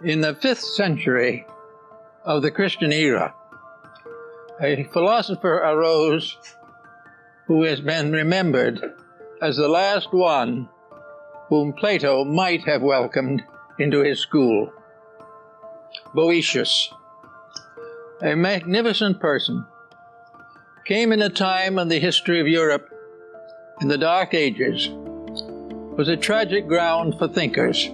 In the 5th century of the Christian era, a philosopher arose who has been remembered as the last one whom Plato might have welcomed into his school. Boëtius, a magnificent person, came in a time when the history of Europe in the Dark Ages was a tragic ground for thinkers,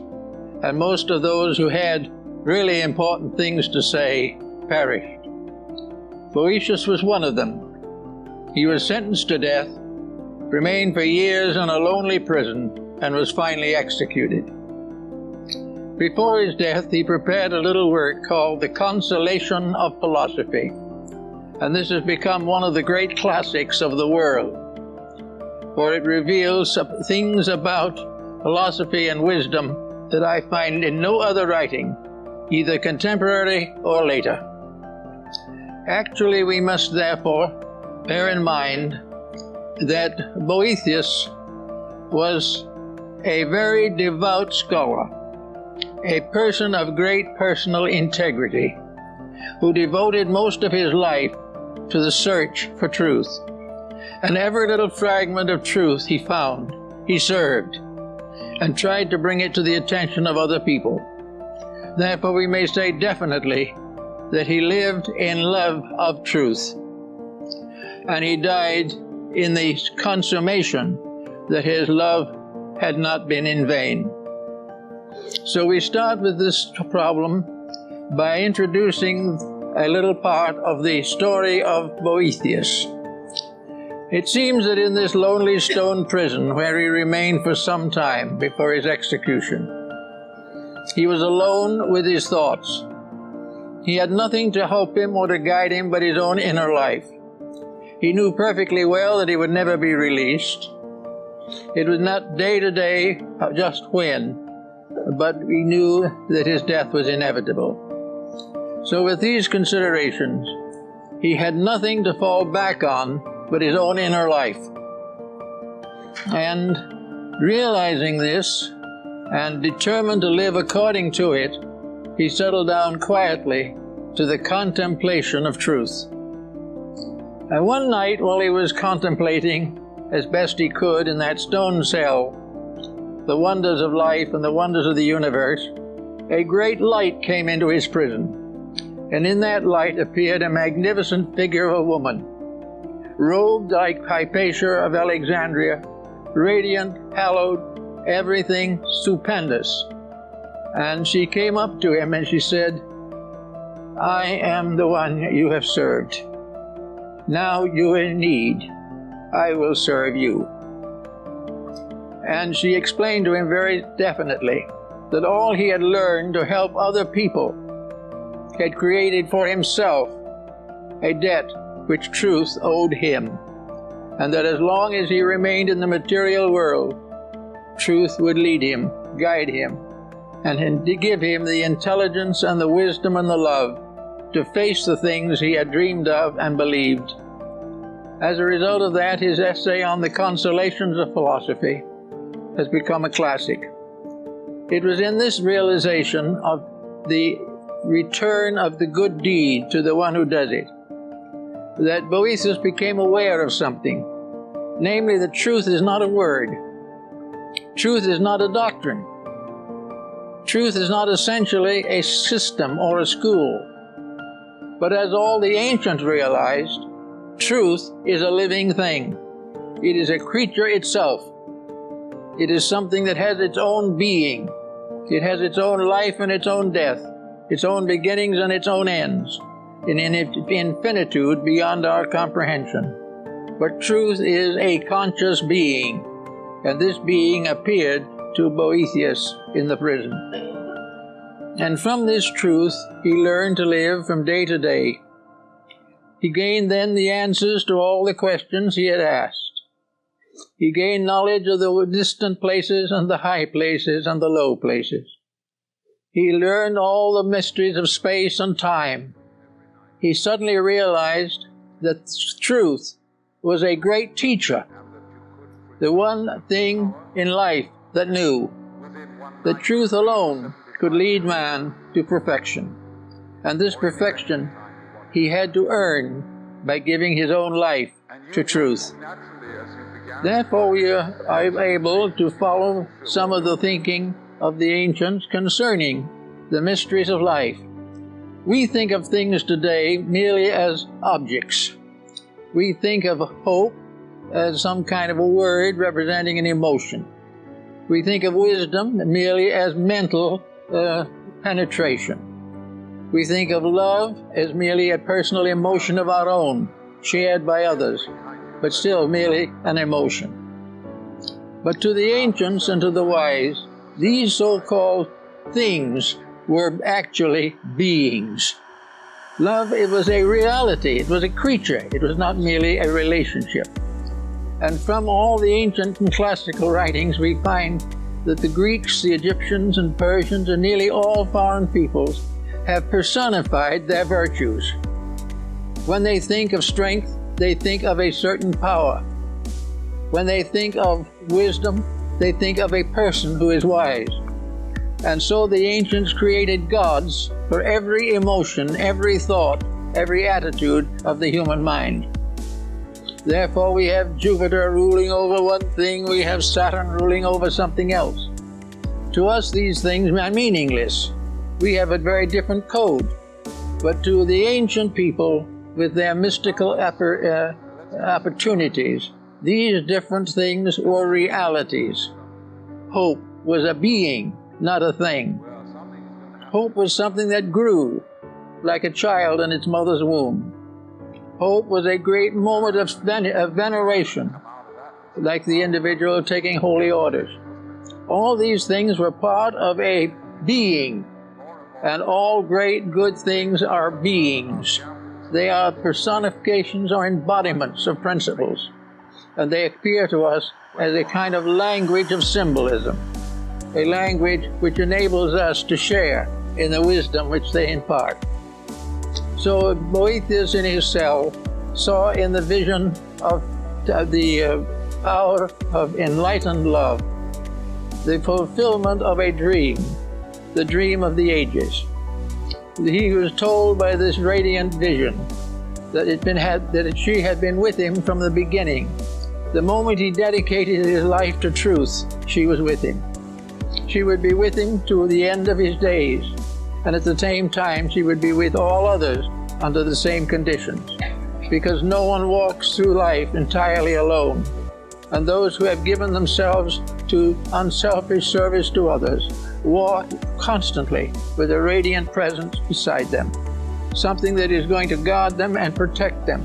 and most of those who had really important things to say perished. Boëtius was one of them. He was sentenced to death, remained for years in a lonely prison, and was finally executed. Before his death, he prepared a little work called The Consolation of Philosophy, and this has become one of the great classics of the world, for it reveals things about philosophy and wisdom that I find in no other writing, either contemporary or later. Actually, we must therefore bear in mind that Boëthius was a very devout scholar, a person of great personal integrity, who devoted most of his life to the search for truth. And every little fragment of truth he found, he served, and tried to bring it to the attention of other people. Therefore, we may say definitely that he lived in love of truth, and he died in the consummation that his love had not been in vain. So we start with this problem by introducing a little part of the story of Boëthius. It seems that in this lonely stone prison, where he remained for some time before his execution, he was alone with his thoughts. He had nothing to help him or to guide him but his own inner life. He knew perfectly well that he would never be released. It was not day to day, just when, but he knew that his death was inevitable. So with these considerations, he had nothing to fall back on but his own inner life. And realizing this, and determined to live according to it, he settled down quietly to the contemplation of truth. And one night, while he was contemplating as best he could in that stone cell the wonders of life and the wonders of the universe, a great light came into his prison. And in that light appeared a magnificent figure of a woman, robed like Hypatia of Alexandria, radiant, hallowed, everything stupendous. And she came up to him and she said, "I am the one you have served. Now you are in need. I will serve you." And she explained to him very definitely that all he had learned to help other people had created for himself a debt which truth owed him, and that as long as he remained in the material world, truth would lead him, guide him, and give him the intelligence and the wisdom and the love to face the things he had dreamed of and believed. As a result of that, his essay on the consolations of philosophy has become a classic. It was in this realization of the return of the good deed to the one who does it that Boëthius became aware of something, namely that truth is not a word. Truth is not a doctrine. Truth is not essentially a system or a school. But as all the ancients realized, truth is a living thing. It is a creature itself. It is something that has its own being. It has its own life and its own death, its own beginnings and its own ends, in infinitude beyond our comprehension. But truth is a conscious being, and this being appeared to Boëthius in the prison. And from this truth, he learned to live from day to day. He gained then the answers to all the questions he had asked. He gained knowledge of the distant places and the high places and the low places. He learned all the mysteries of space and time. He suddenly realized that truth was a great teacher, the one thing in life that knew that truth alone could lead man to perfection. And this perfection he had to earn by giving his own life to truth. Therefore, we are able to follow some of the thinking of the ancients concerning the mysteries of life. We think of things today merely as objects. We think of hope as some kind of a word representing an emotion. We think of wisdom merely as mental penetration. We think of love as merely a personal emotion of our own, shared by others, but still merely an emotion. But to the ancients and to the wise, these so-called things were actually beings. Love, it was a reality, it was a creature, it was not merely a relationship. And from all the ancient and classical writings, we find that the Greeks, the Egyptians, and Persians, and nearly all foreign peoples have personified their virtues. When they think of strength, they think of a certain power. When they think of wisdom, they think of a person who is wise. And so the ancients created gods for every emotion, every thought, every attitude of the human mind. Therefore, we have Jupiter ruling over one thing, we have Saturn ruling over something else. To us, these things are meaningless. We have a very different code. But to the ancient people, with their mystical opportunities, these different things were realities. Hope was a being, not a thing. Hope was something that grew, like a child in its mother's womb. Hope was a great moment of veneration, like the individual taking holy orders. All these things were part of a being, and all great good things are beings. They are personifications or embodiments of principles, and they appear to us as a kind of language of symbolism, a language which enables us to share in the wisdom which they impart. So Boethius in his cell saw in the vision of the power of enlightened love the fulfillment of a dream, the dream of the ages. He was told by this radiant vision that she had been with him from the beginning. The moment he dedicated his life to truth, she was with him. She would be with him to the end of his days, and at the same time she would be with all others under the same conditions, because no one walks through life entirely alone, and those who have given themselves to unselfish service to others walk constantly with a radiant presence beside them, something that is going to guard them and protect them,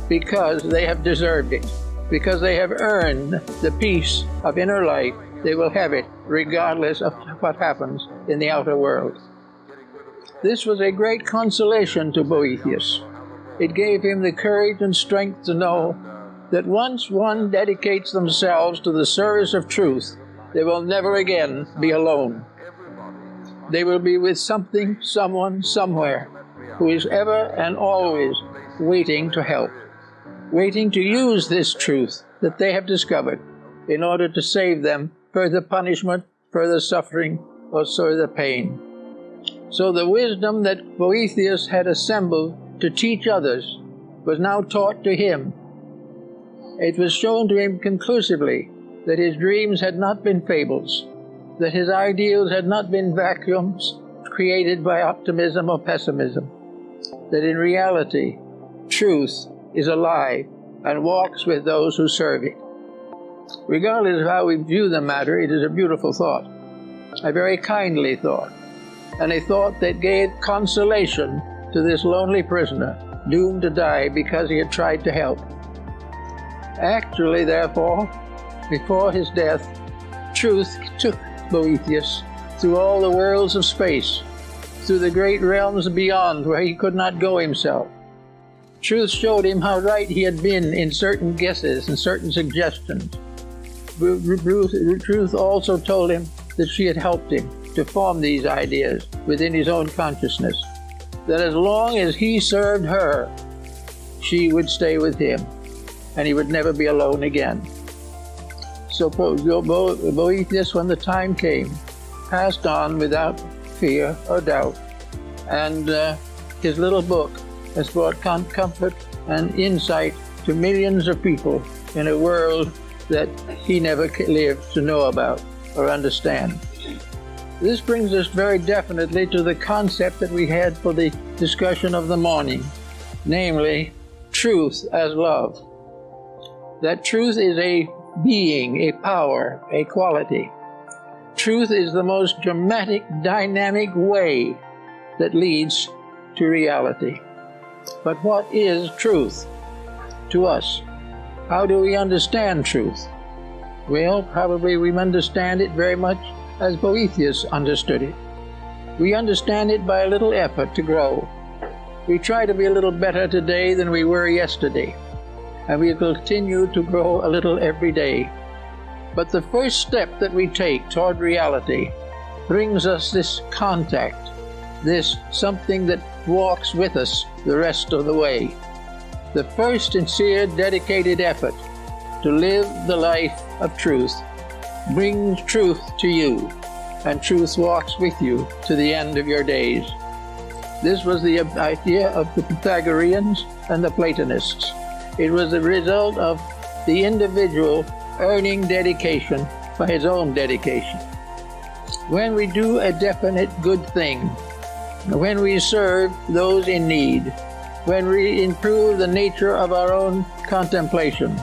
because they have deserved it, because they have earned the peace of inner life. They will have it regardless of what happens in the outer world. This was a great consolation to Boethius. It gave him the courage and strength to know that once one dedicates themselves to the service of truth, they will never again be alone. They will be with something, someone, somewhere, who is ever and always waiting to help, waiting to use this truth that they have discovered in order to save them further punishment, further suffering, or further pain. So the wisdom that Boethius had assembled to teach others was now taught to him. It was shown to him conclusively that his dreams had not been fables, that his ideals had not been vacuums created by optimism or pessimism, that in reality, truth is alive and walks with those who serve it. Regardless of how we view the matter, it is a beautiful thought, a very kindly thought, and a thought that gave consolation to this lonely prisoner, doomed to die because he had tried to help. Actually, therefore, before his death, truth took Boethius through all the worlds of space, through the great realms beyond where he could not go himself. Truth showed him how right he had been in certain guesses and certain suggestions. Truth also told him that she had helped him to form these ideas within his own consciousness, that as long as he served her, she would stay with him, and he would never be alone again. So Boethius, when the time came, passed on without fear or doubt. And his little book has brought comfort and insight to millions of people in a world that he never lived to know about or understand. This brings us very definitely to the concept that we had for the discussion of the morning, namely, truth as love. That truth is a being, a power, a quality. Truth is the most dramatic, dynamic way that leads to reality. But what is truth to us? How do we understand truth? Well, probably we understand it very much as Boethius understood it. We understand it by a little effort to grow. We try to be a little better today than we were yesterday, and we continue to grow a little every day. But the first step that we take toward reality brings us this contact, this something that walks with us the rest of the way. The first sincere, dedicated effort to live the life of truth brings truth to you, and truth walks with you to the end of your days. This was the idea of the Pythagoreans and the Platonists. It was the result of the individual earning dedication by his own dedication. When we do a definite good thing, when we serve those in need, when we improve the nature of our own contemplations,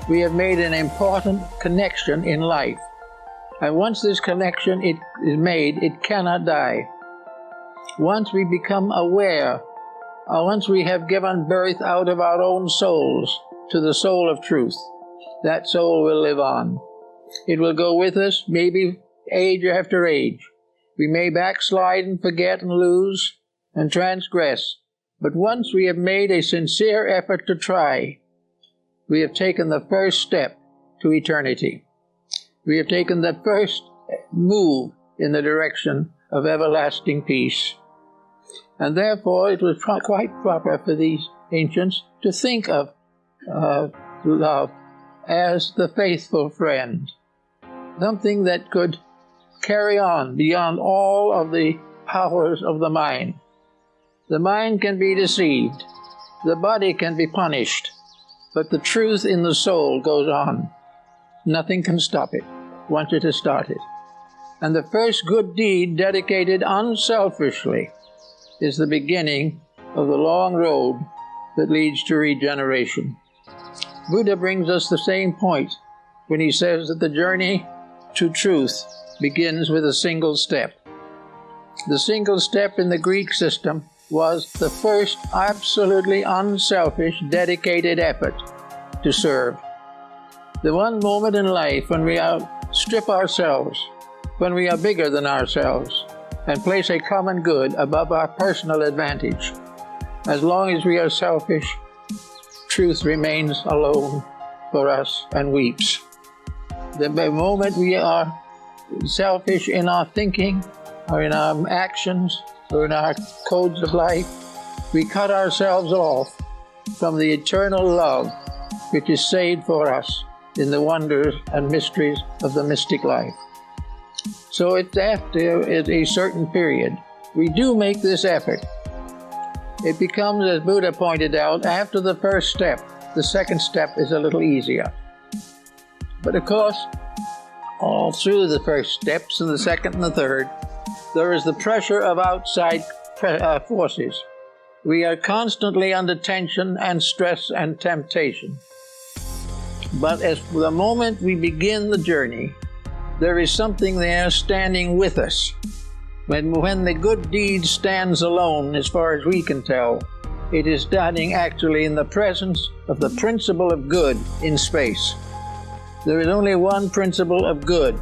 we have made an important connection in life. And once this connection is made, it cannot die. Once we become aware, once we have given birth out of our own souls to the soul of truth, that soul will live on. It will go with us, maybe age after age. We may backslide and forget and lose and transgress, but once we have made a sincere effort to try, we have taken the first step to eternity. We have taken the first move in the direction of everlasting peace. And therefore it was quite proper for these ancients to think of love as the faithful friend, something that could carry on beyond all of the powers of the mind. The mind can be deceived, the body can be punished, but the truth in the soul goes on. Nothing can stop it once it has started. And the first good deed dedicated unselfishly is the beginning of the long road that leads to regeneration. Buddha brings us the same point when he says that the journey to truth begins with a single step. The single step in the Greek system was the first absolutely unselfish, dedicated effort to serve. The one moment in life when we strip ourselves, when we are bigger than ourselves, and place a common good above our personal advantage. As long as we are selfish, truth remains alone for us and weeps. The moment we are selfish in our thinking, or in our actions, or in our codes of life, we cut ourselves off from the eternal love which is saved for us in the wonders and mysteries of the mystic life. So it's after a certain period, we do make this effort. It becomes, as Buddha pointed out, after the first step, the second step is a little easier. But of course, all through the first steps and the second and the third, there is the pressure of outside forces. We are constantly under tension and stress and temptation. But as the moment we begin the journey, there is something there standing with us. When the good deed stands alone, as far as we can tell, it is standing actually in the presence of the principle of good in space. There is only one principle of good.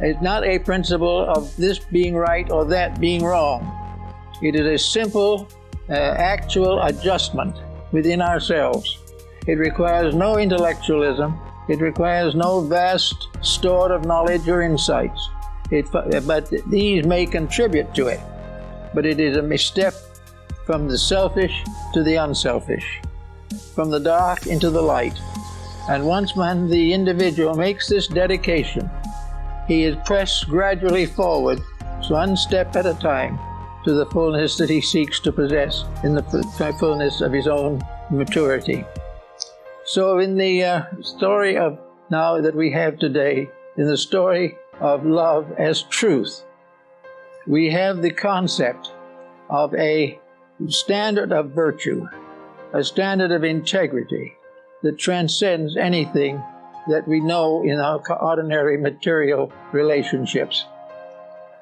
It's not a principle of this being right or that being wrong. It is a simple, actual adjustment within ourselves. It requires no intellectualism. It requires no vast store of knowledge or insights. But these may contribute to it. But it is a step from the selfish to the unselfish, from the dark into the light. And once the individual makes this dedication, he is pressed gradually forward one step at a time, to the fullness that he seeks to possess in the fullness of his own maturity. So in the story of now that we have today, in the story of love as truth, we have the concept of a standard of virtue, a standard of integrity that transcends anything that we know in our ordinary material relationships.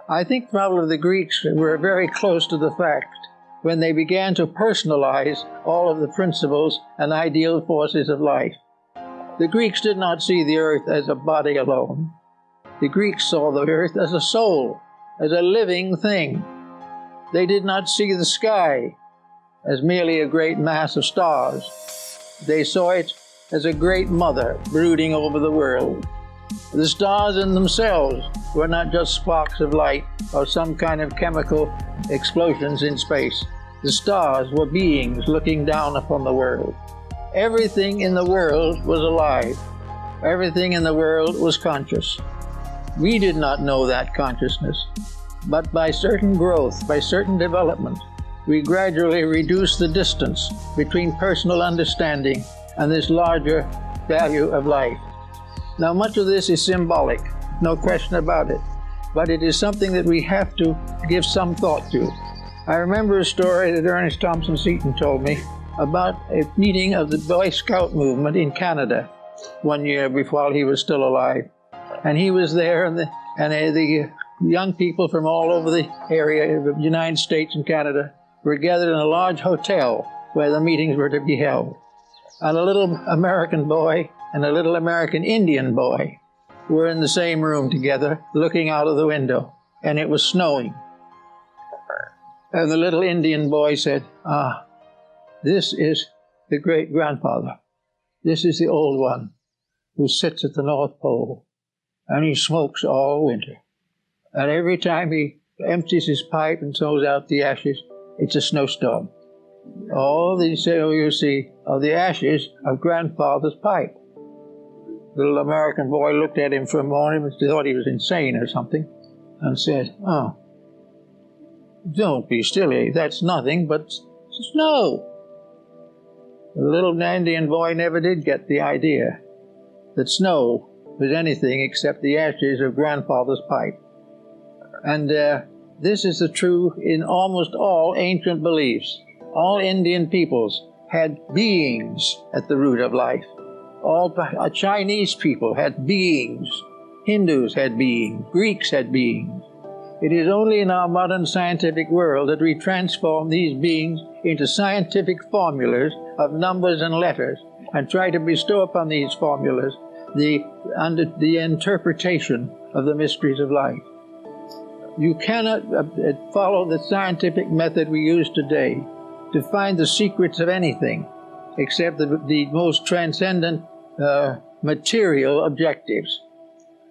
I think probably the Greeks were very close to the fact when they began to personalize all of the principles and ideal forces of life. The Greeks did not see the earth as a body alone. The Greeks saw the earth as a soul, as a living thing. They did not see the sky as merely a great mass of stars. They saw it as a great mother brooding over the world. The stars in themselves were not just sparks of light or some kind of chemical explosions in space. The stars were beings looking down upon the world. Everything in the world was alive. Everything in the world was conscious. We did not know that consciousness, but by certain growth, by certain development, we gradually reduced the distance between personal understanding and this larger value of life. Now, much of this is symbolic, no question about it, but it is something that we have to give some thought to. I remember a story that Ernest Thompson Seton told me about a meeting of the Boy Scout movement in Canada one year before he was still alive. And he was there, and the young people from all over the area of the United States and Canada were gathered in a large hotel where the meetings were to be held. And a little American boy and a little American Indian boy were in the same room together, looking out of the window, and it was snowing. And the little Indian boy said, this is the great-grandfather. This is the old one who sits at the North Pole, and he smokes all winter. And every time he empties his pipe and throws out the ashes, it's a snowstorm. All these, you see, are the ashes of grandfather's pipe. The little American boy looked at him for a moment and thought he was insane or something, and said, don't be silly, that's nothing but snow. The little Indian boy never did get the idea that snow was anything except the ashes of grandfather's pipe. And this is the truth in almost all ancient beliefs. All Indian peoples had beings at the root of life. All Chinese people had beings. Hindus had beings. Greeks had beings. It is only in our modern scientific world that we transform these beings into scientific formulas of numbers and letters and try to bestow upon these formulas the interpretation of the mysteries of life. You cannot follow the scientific method we use today to find the secrets of anything except the most transcendent material objectives.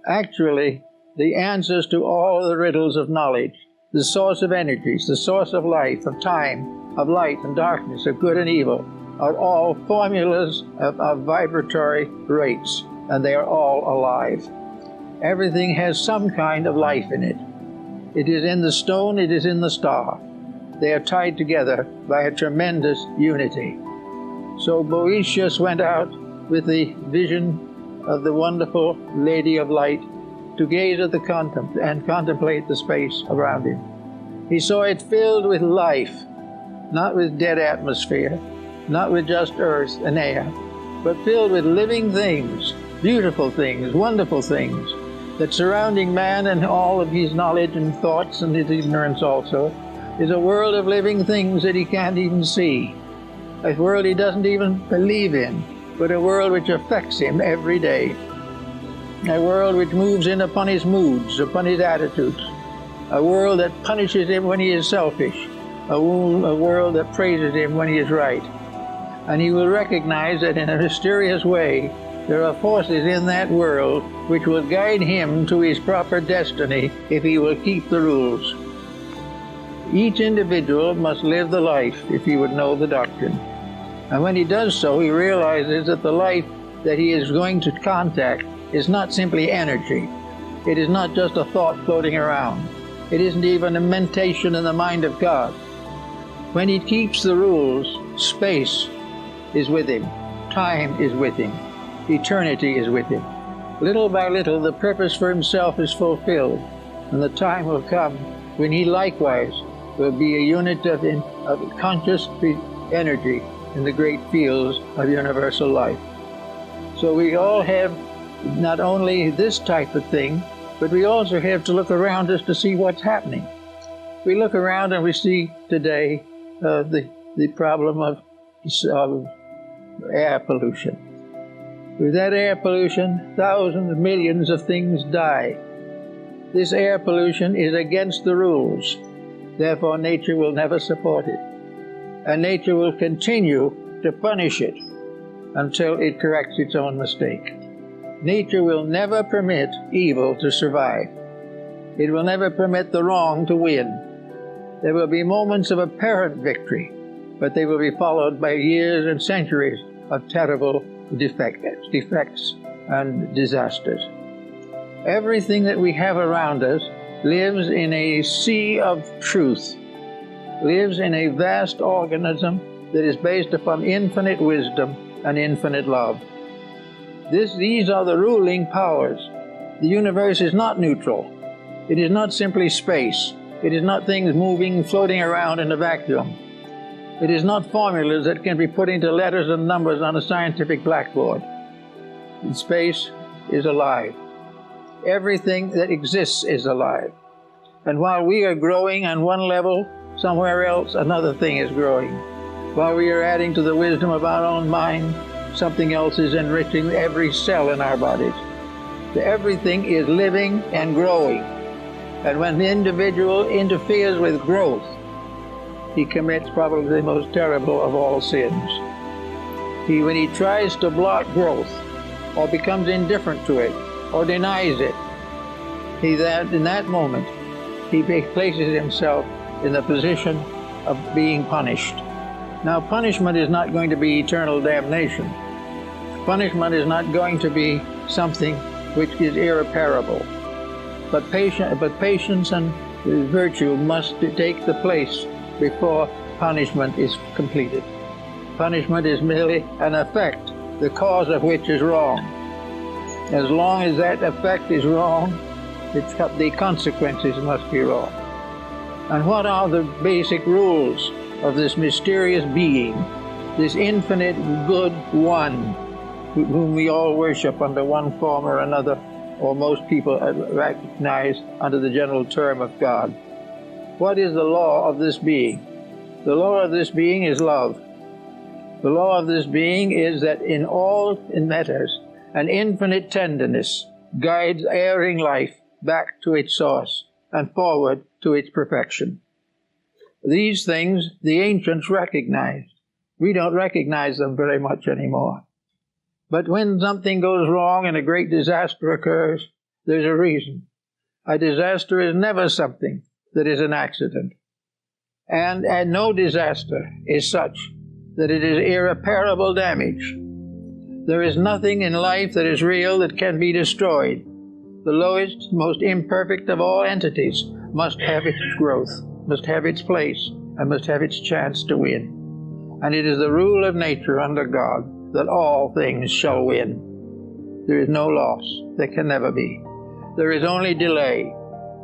Actually, the answers to all the riddles of knowledge, the source of energies, the source of life, of time, of light and darkness, of good and evil, are all formulas of vibratory rates, and they are all alive. Everything has some kind of life in it. It is in the stone, it is in the star. They are tied together by a tremendous unity. So Boetius went out with the vision of the wonderful Lady of Light to gaze at and contemplate the space around him. He saw it filled with life, not with dead atmosphere, not with just earth and air, but filled with living things, beautiful things, wonderful things, that surrounding man and all of his knowledge and thoughts and his ignorance also is a world of living things that he can't even see, a world he doesn't even believe in, but a world which affects him every day. A world which moves in upon his moods, upon his attitudes. A world that punishes him when he is selfish. A world that praises him when he is right. And he will recognize that in a mysterious way, there are forces in that world which will guide him to his proper destiny if he will keep the rules. Each individual must live the life if he would know the doctrine. And when he does so, he realizes that the life that he is going to contact is not simply energy. It is not just a thought floating around. It isn't even a mentation in the mind of God. When he keeps the rules, space is with him, time is with him, eternity is with him. Little by little, the purpose for himself is fulfilled, and the time will come when he likewise will be a unit of conscious energy in the great fields of universal life. So we all have not only this type of thing, but we also have to look around us to see what's happening. We look around and we see today the problem of air pollution. With that air pollution, thousands of millions of things die. This air pollution is against the rules. Therefore, nature will never support it. And nature will continue to punish it until it corrects its own mistake. Nature will never permit evil to survive. It will never permit the wrong to win. There will be moments of apparent victory, but they will be followed by years and centuries of terrible defects and disasters. Everything that we have around us lives in a sea of truth, lives in a vast organism that is based upon infinite wisdom and infinite love. These are the ruling powers. The universe is not neutral. It is not simply space. It is not things moving, floating around in a vacuum. It is not formulas that can be put into letters and numbers on a scientific blackboard. Space is alive. Everything that exists is alive. And while we are growing on one level, somewhere else another thing is growing. While we are adding to the wisdom of our own mind, something else is enriching every cell in our bodies. Everything is living and growing. And when the individual interferes with growth, he commits probably the most terrible of all sins. When he tries to block growth, or becomes indifferent to it, or denies it, in that moment, he places himself in the position of being punished. Now, punishment is not going to be eternal damnation. Punishment is not going to be something which is irreparable. But patience and virtue must take the place before punishment is completed. Punishment is merely an effect, the cause of which is wrong. As long as that effect is wrong, the consequences must be wrong. And what are the basic rules of this mysterious being, this infinite good one, whom we all worship under one form or another, or most people recognize under the general term of God? What is the law of this being? The law of this being is love. The law of this being is that in all matters, an infinite tenderness guides erring life back to its source and forward to its perfection. These things the ancients recognized. We don't recognize them very much anymore. But when something goes wrong and a great disaster occurs, there's a reason. A disaster is never something that is an accident. And no disaster is such that it is irreparable damage. There is nothing in life that is real that can be destroyed. The lowest, most imperfect of all entities must have its growth, must have its place, and must have its chance to win. And it is the rule of nature under God that all things shall win. There is no loss. There can never be. There is only delay.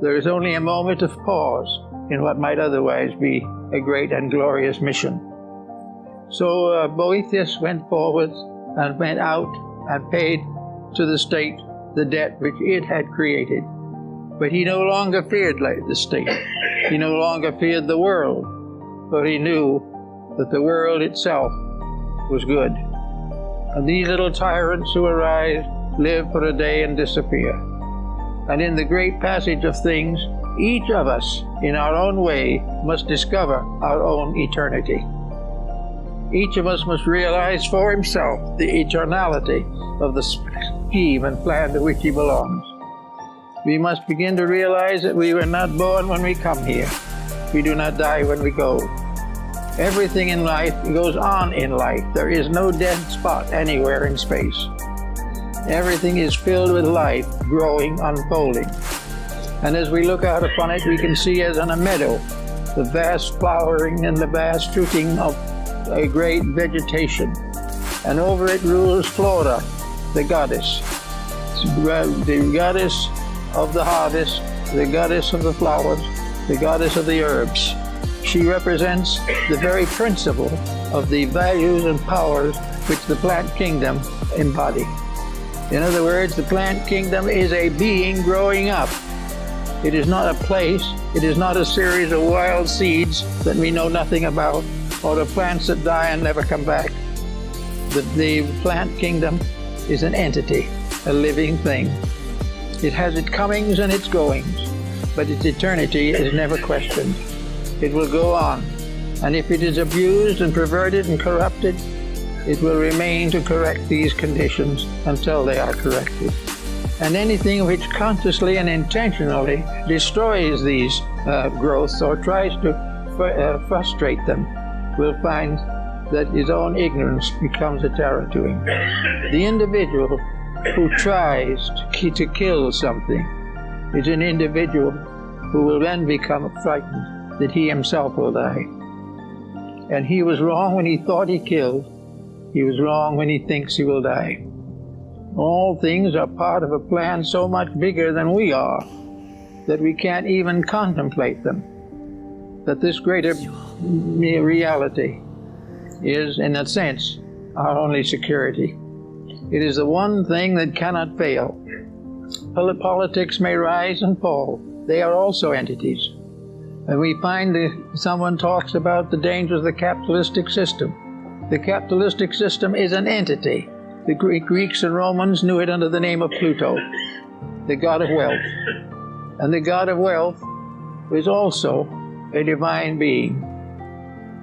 There is only a moment of pause in what might otherwise be a great and glorious mission. So Boethius went forward and went out and paid to the state the debt which it had created. But he no longer feared the state. He no longer feared the world, for he knew that the world itself was good. And these little tyrants who arise live for a day and disappear. And in the great passage of things, each of us, in our own way, must discover our own eternity. Each of us must realize for himself the eternality of the scheme and plan to which he belongs. We must begin to realize that we were not born when we come here. We do not die when we go. Everything in life goes on in life. There is no dead spot anywhere in space. Everything is filled with life, growing, unfolding. And as we look out upon it, we can see as on a meadow the vast flowering and the vast fruiting of a great vegetation. And over it rules Flora, the goddess of the harvest, the goddess of the flowers, the goddess of the herbs. She represents the very principle of the values and powers which the plant kingdom embody. In other words, the plant kingdom is a being growing up. It is not a place, it is not a series of wild seeds that we know nothing about, or the plants that die and never come back. The plant kingdom is an entity, a living thing. It has its comings and its goings, but its eternity is never questioned. It will go on, and if it is abused and perverted and corrupted, it will remain to correct these conditions until they are corrected. And anything which consciously and intentionally destroys these growths or tries to frustrate them will find that his own ignorance becomes a terror to him. The individual who tries to kill something is an individual who will then become frightened that he himself will die. And he was wrong when he thought he killed. He was wrong when he thinks he will die. All things are part of a plan so much bigger than we are that we can't even contemplate them. That this greater reality is, in a sense, our only security. It is the one thing that cannot fail. Politics may rise and fall. They are also entities. And we find that someone talks about the dangers of the capitalistic system. The capitalistic system is an entity. The Greeks and Romans knew it under the name of Pluto, the god of wealth. And the god of wealth is also a divine being.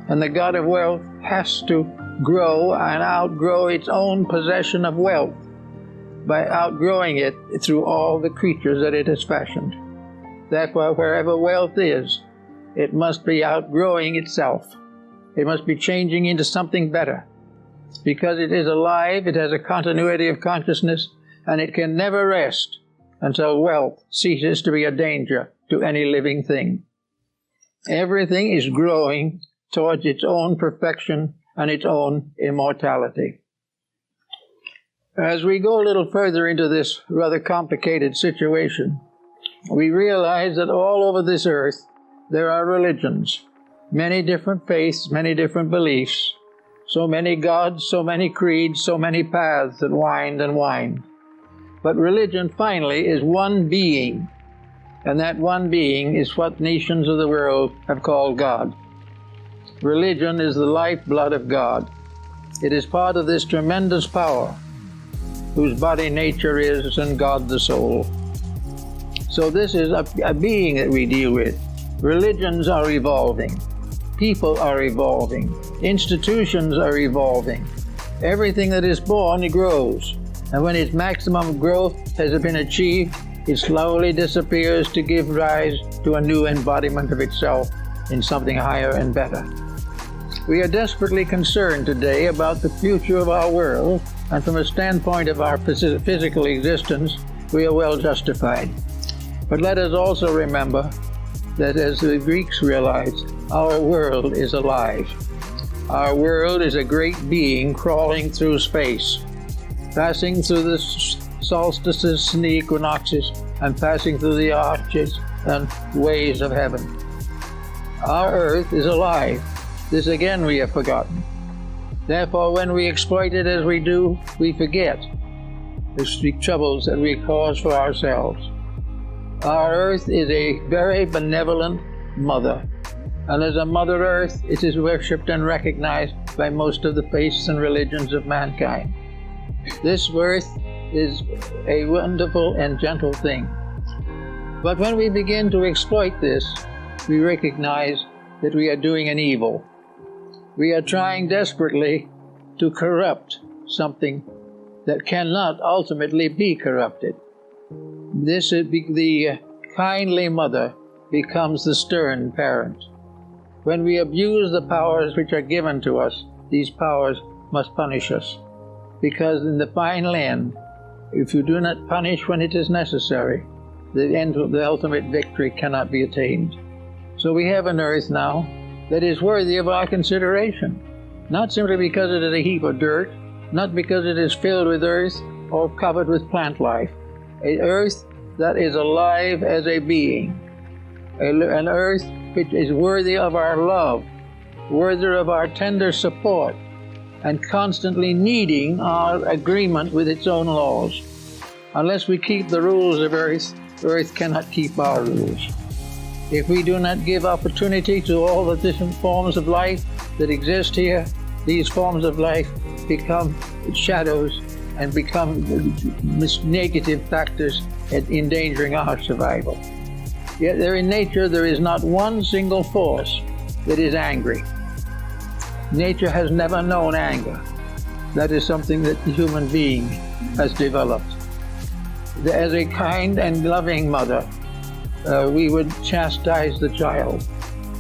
And the god of wealth has to grow and outgrow its own possession of wealth by outgrowing it through all the creatures that it has fashioned. Therefore, wherever wealth is, it must be outgrowing itself. It must be changing into something better. Because it is alive, it has a continuity of consciousness, and it can never rest until wealth ceases to be a danger to any living thing. Everything is growing towards its own perfection and its own immortality. As we go a little further into this rather complicated situation, we realize that all over this earth there are religions, many different faiths, many different beliefs, so many gods, so many creeds, so many paths that wind and wind. But religion finally is one being, and that one being is what nations of the world have called God. Religion is the lifeblood of God. It is part of this tremendous power whose body nature is and God the soul. So this is a being that we deal with. Religions are evolving. People are evolving. Institutions are evolving. Everything that is born grows. And when its maximum growth has been achieved, it slowly disappears to give rise to a new embodiment of itself in something higher and better. We are desperately concerned today about the future of our world, and from a standpoint of our physical existence, we are well justified. But let us also remember that, as the Greeks realized, our world is alive. Our world is a great being crawling through space, passing through the solstices and the equinoxes, and passing through the arches and ways of heaven. Our earth is alive. This again we have forgotten. Therefore, when we exploit it as we do, we forget the troubles that we cause for ourselves. Our earth is a very benevolent mother, and as a Mother Earth, it is worshipped and recognized by most of the faiths and religions of mankind. This earth is a wonderful and gentle thing. But when we begin to exploit this, we recognize that we are doing an evil. We are trying desperately to corrupt something that cannot ultimately be corrupted. This is the kindly mother becomes the stern parent. When we abuse the powers which are given to us, these powers must punish us. Because in the final end, if you do not punish when it is necessary, the ultimate victory cannot be attained. So we have an earth now that is worthy of our consideration, not simply because it is a heap of dirt, not because it is filled with earth or covered with plant life. An earth that is alive as a being, an earth which is worthy of our love, worthy of our tender support, and constantly needing our agreement with its own laws. Unless we keep the rules of earth, earth cannot keep our rules. If we do not give opportunity to all the different forms of life that exist here, these forms of life become shadows and become negative factors at endangering our survival. Yet there in nature there is not one single force that is angry. Nature has never known anger. That is something that the human being has developed. As a kind and loving mother, we would chastise the child,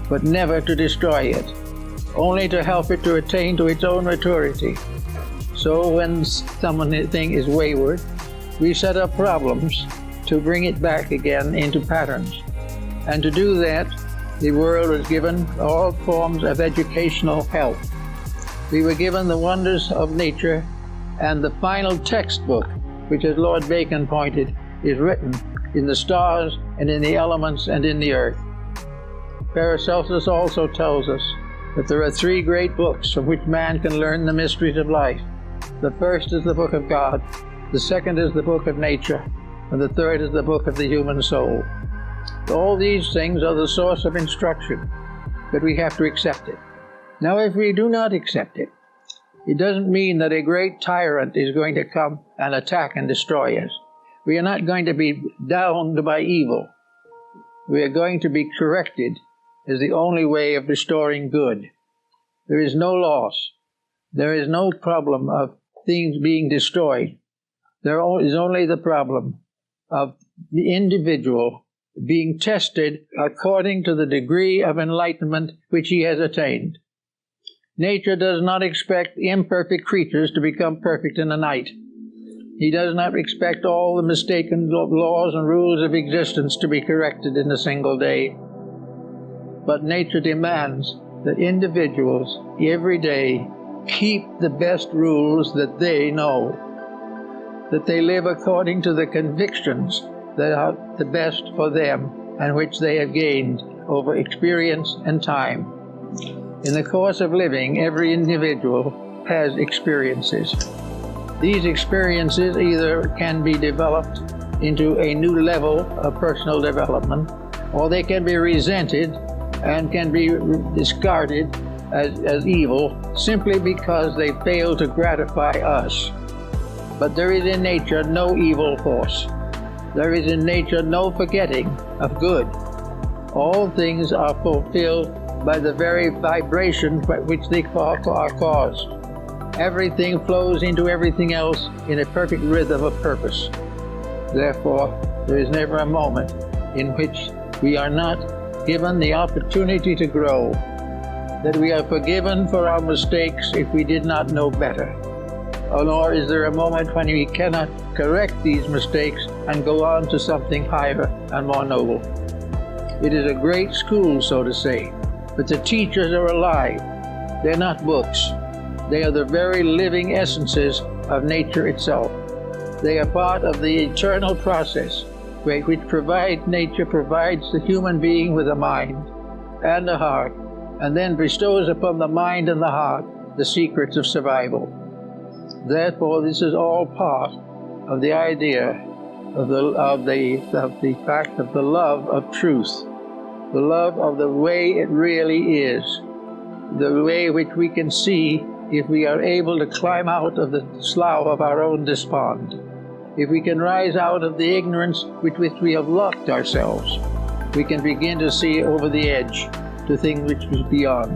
but never to destroy it, only to help it to attain to its own maturity. So when something is wayward, we set up problems to bring it back again into patterns. And to do that, the world was given all forms of educational help. We were given the wonders of nature, and the final textbook, which, as Lord Bacon pointed, is written in the stars and in the elements and in the earth. Paracelsus also tells us that there are three great books from which man can learn the mysteries of life. The first is the book of God, the second is the book of nature, and the third is the book of the human soul. All these things are the source of instruction, but we have to accept it. Now, if we do not accept it, it doesn't mean that a great tyrant is going to come and attack and destroy us. We are not going to be downed by evil. We are going to be corrected as the only way of restoring good. There is no loss. There is no problem of things being destroyed. There is only the problem of the individual being tested according to the degree of enlightenment which he has attained. Nature does not expect imperfect creatures to become perfect in a night. He does not expect all the mistaken laws and rules of existence to be corrected in a single day. But nature demands that individuals every day keep the best rules that they know, that they live according to the convictions that are the best for them and which they have gained over experience and time. In the course of living, every individual has experiences. These experiences either can be developed into a new level of personal development, or they can be resented and can be discarded as evil simply because they fail to gratify us. But there is in nature no evil force. There is in nature no forgetting of good. All things are fulfilled by the very vibration by which they are caused. Everything flows into everything else in a perfect rhythm of purpose. Therefore, there is never a moment in which we are not given the opportunity to grow, that we are forgiven for our mistakes if we did not know better. Nor is there a moment when we cannot correct these mistakes and go on to something higher and more noble. It is a great school, so to say, but the teachers are alive. They're not books. They are the very living essences of nature itself. They are part of the eternal process which nature provides the human being with a mind and a heart, and then bestows upon the mind and the heart the secrets of survival. Therefore, this is all part of the idea of the fact of the love of truth, the love of the way it really is, the way which we can see if we are able to climb out of the slough of our own despond. If we can rise out of the ignorance with which we have locked ourselves, we can begin to see over the edge to things which is beyond.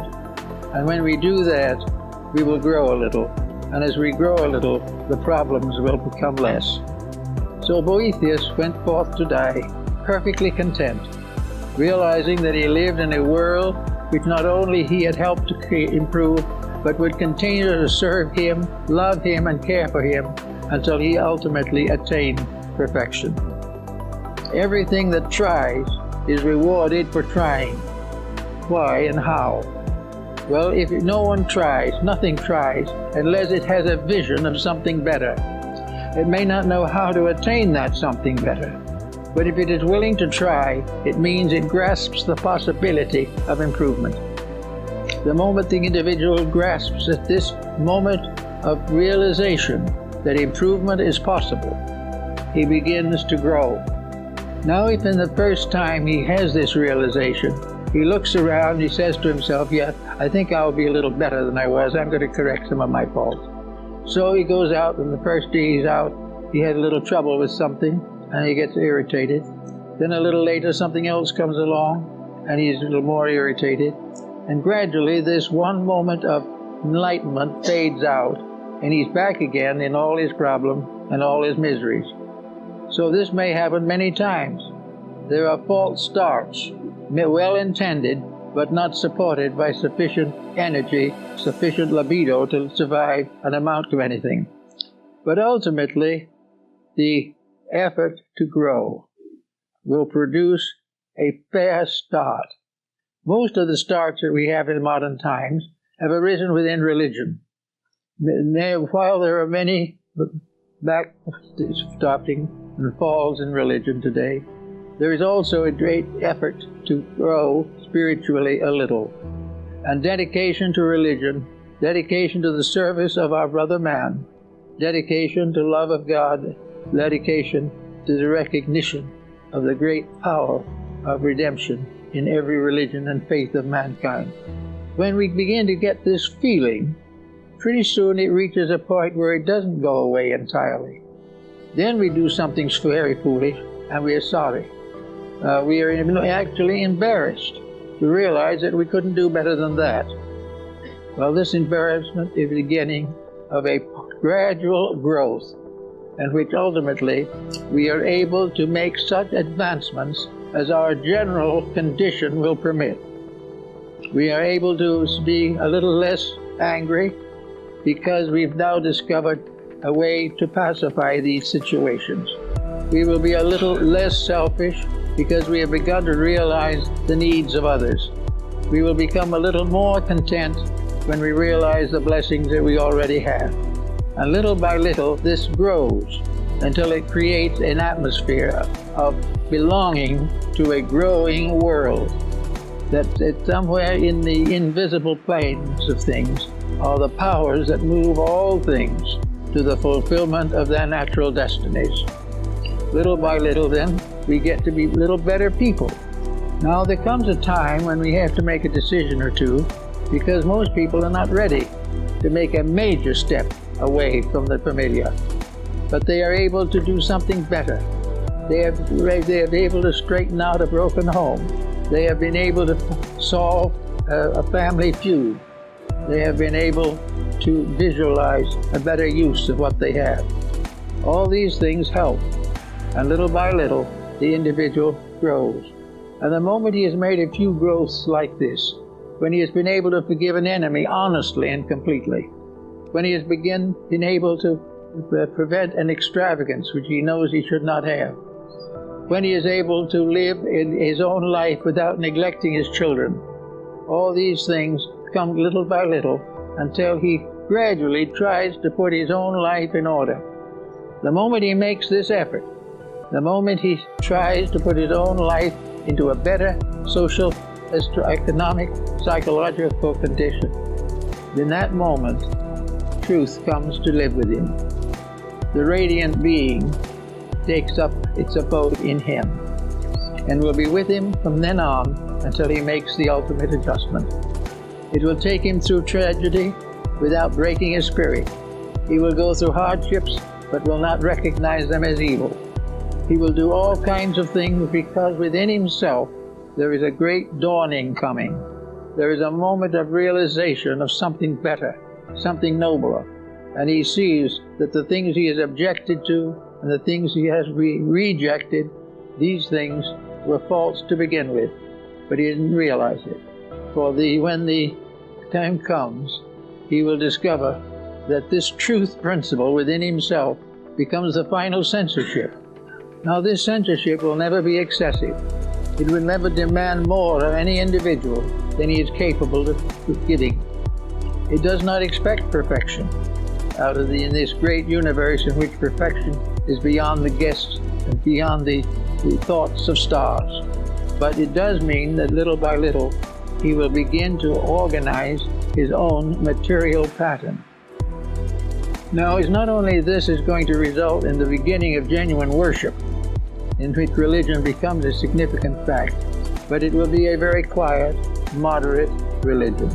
And when we do that, we will grow a little. And as we grow a little, the problems will become less. So Boethius went forth to die, perfectly content, realizing that he lived in a world which not only he had helped to improve, but would continue to serve him, love him, and care for him until he ultimately attained perfection. Everything that tries is rewarded for trying. Why and how? Well, if no one tries, nothing tries, unless it has a vision of something better. It may not know how to attain that something better, but if it is willing to try, it means it grasps the possibility of improvement. The moment the individual grasps at this moment of realization that improvement is possible, he begins to grow. Now, if in the first time he has this realization, he looks around, he says to himself, yeah, I think I'll be a little better than I was. I'm going to correct some of my faults. So he goes out, and the first day he's out, he has a little trouble with something, and he gets irritated. Then a little later, something else comes along, and he's a little more irritated. And gradually, this one moment of enlightenment fades out, and he's back again in all his problems and all his miseries. So this may happen many times. There are false starts, well-intended, but not supported by sufficient energy, sufficient libido to survive and amount to anything. But ultimately, the effort to grow will produce a fair start. Most of the starts that we have in modern times have arisen within religion. While there are many backstopping and falls in religion today, there is also a great effort to grow spiritually a little. And dedication to religion, dedication to the service of our brother man, dedication to love of God, dedication to the recognition of the great power of redemption in every religion and faith of mankind. When we begin to get this feeling, pretty soon it reaches a point where it doesn't go away entirely. Then we do something very foolish, and we are sorry. We are actually embarrassed to realize that we couldn't do better than that. Well, this embarrassment is the beginning of a gradual growth, in which ultimately we are able to make such advancements as our general condition will permit. We are able to be a little less angry because we've now discovered a way to pacify these situations. We will be a little less selfish because we have begun to realize the needs of others. We will become a little more content when we realize the blessings that we already have. And little by little, this grows until it creates an atmosphere of belonging to a growing world. That somewhere in the invisible planes of things are the powers that move all things to the fulfillment of their natural destinies. Little by little, then, we get to be little better people. Now, there comes a time when we have to make a decision or two, because most people are not ready to make a major step away from the familiar. But they are able to do something better. They have been able to straighten out a broken home. They have been able to solve a family feud. They have been able to visualize a better use of what they have. All these things help, and little by little, the individual grows. And the moment he has made a few growths like this, when he has been able to forgive an enemy honestly and completely, when he has been able to prevent an extravagance which he knows he should not have, when he is able to live in his own life without neglecting his children, all these things come little by little until he gradually tries to put his own life in order. The moment he makes this effort, the moment he tries to put his own life into a better social, economic, psychological condition, in that moment, truth comes to live with him. The radiant being takes up its abode in him and will be with him from then on until he makes the ultimate adjustment. It will take him through tragedy without breaking his spirit. He will go through hardships but will not recognize them as evil. He will do all kinds of things because within himself there is a great dawning coming. There is a moment of realization of something better, something nobler, and he sees that the things he has objected to and the things he has rejected, these things were false to begin with, but he didn't realize it. For when the time comes, he will discover that this truth principle within himself becomes the final censorship. Now, this censorship will never be excessive. It will never demand more of any individual than he is capable of giving. It does not expect perfection in this great universe in which perfection is beyond the guests and beyond the thoughts of stars. But it does mean that little by little he will begin to organize his own material pattern. Now, it's not only this is going to result in the beginning of genuine worship, in which religion becomes a significant fact, but it will be a very quiet, moderate religion,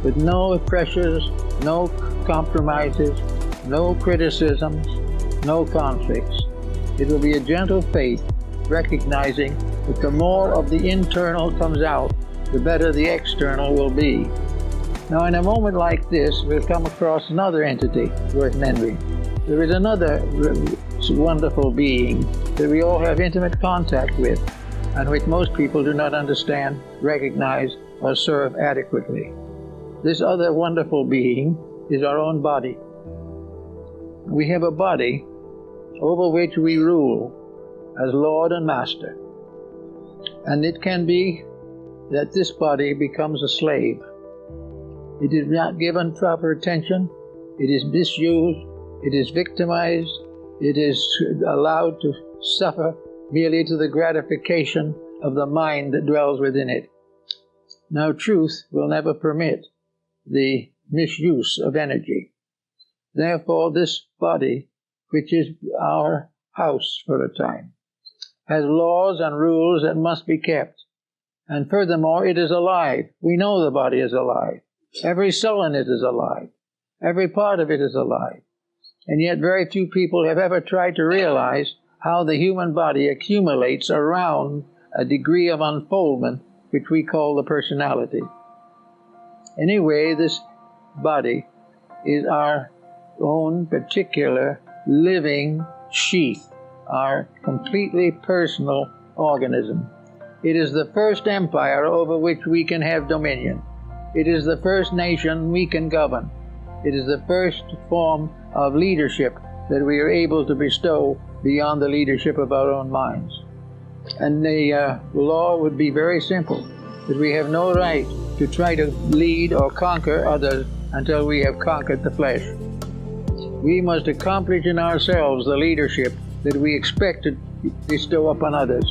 with no pressures, no compromises, no criticisms, no conflicts. It will be a gentle faith, recognizing that the more of the internal comes out, the better the external will be. Now, in a moment like this, we'll come across another entity worth mentioning. There is another wonderful being that we all have intimate contact with, and which most people do not understand, recognize, or serve adequately. This other wonderful being is our own body. We have a body over which we rule as Lord and Master. And it can be that this body becomes a slave. It is not given proper attention, it is misused, it is victimized, it is allowed to suffer merely to the gratification of the mind that dwells within it. Now, truth will never permit the misuse of energy. Therefore, this body, which is our house for a time, has laws and rules that must be kept. And furthermore, it is alive. We know the body is alive. Every cell in it is alive. Every part of it is alive. And yet very few people have ever tried to realize how the human body accumulates around a degree of unfoldment which we call the personality. Anyway, this body is our own particular living sheath, our completely personal organism. It is the first empire over which we can have dominion. It is the first nation we can govern. It is the first form of leadership that we are able to bestow beyond the leadership of our own minds. And the law would be very simple, that we have no right to try to lead or conquer others until we have conquered the flesh. We must accomplish in ourselves the leadership that we expect to bestow upon others.